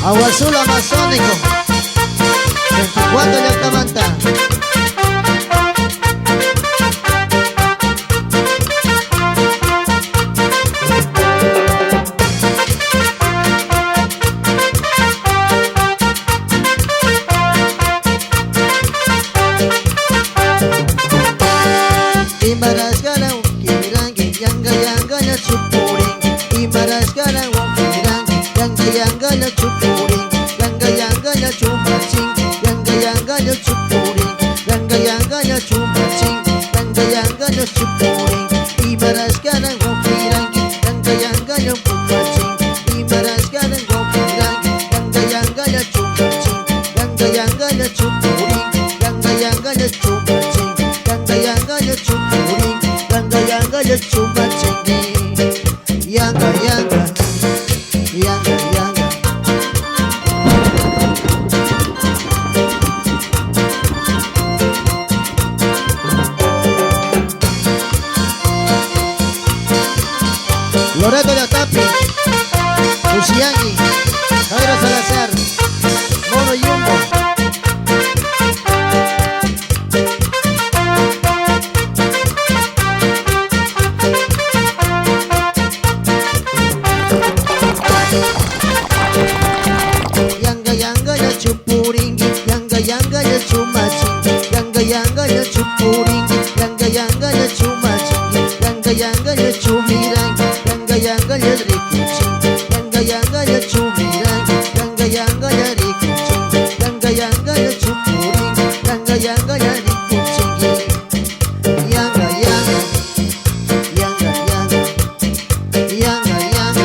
Agua Azul Amazónico 24 Yacamanta. Imarasgara ukirangi yanga yanga na chupuringi. Imarasgara ukirangi yanga yanga na chupuringi. Yanga yanga na chumachingi. Yanga yanga na chupuringi. Yanga yanga na chumachingi. Yanga yanga na chupuringi. Imarasgara ukirangi yanga yanga na chumachingi. Imarasgara ukirangi yanga yanga na chumachingi. Yanga yanga na chupuringi. Yanga yanga na chumachingi. Yanga yanga na chupuringi. Yanga yanga na chumachingi. Yanga yanga yanga yanga. Loreto de Atapi, Usiangi, Jairo Salazar, Mono Yumbo. Yanga yanga ya chupuringi, yanga yanga ya chumachingi, yanga yanga ya chupuringi, yanga yanga ya chumachingi, yanga yanga ya chumirangi, yanga yanga ya rikuchingi, yanga yanga ya chumirangi, yanga yanga ya rikuchingi, yanga yanga ya chupuringi, yanga yanga ya rikuchingi. Yanga yanga yanga yanga yanga yanga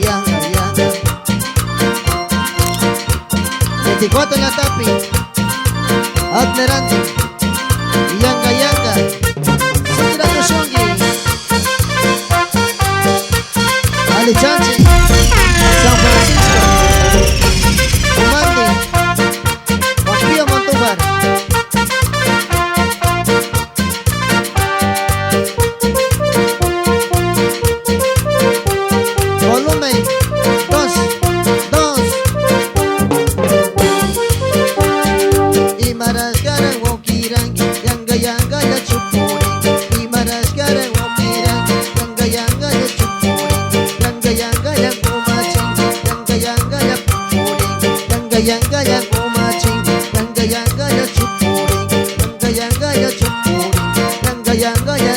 yanga yanga. 24 na Tapi, Adlerante, Yanga Yanga, Sandra Toshongi, Ali Chanchi, San Francisco, Umandi, Juan Montúfar. Volumen 2, 2. Imarasgara wokirangi, yanga yanga ya chupuringi. Imarasgara wokirangi, yanga yanga ya chupuringi. Yanga yanga ya kumachingi, yanga yanga ya chupuringi. Yanga yanga ya kumachingi, yanga yanga ya chupuringi. Yanga yanga ya chupuringi, yanga yanga ya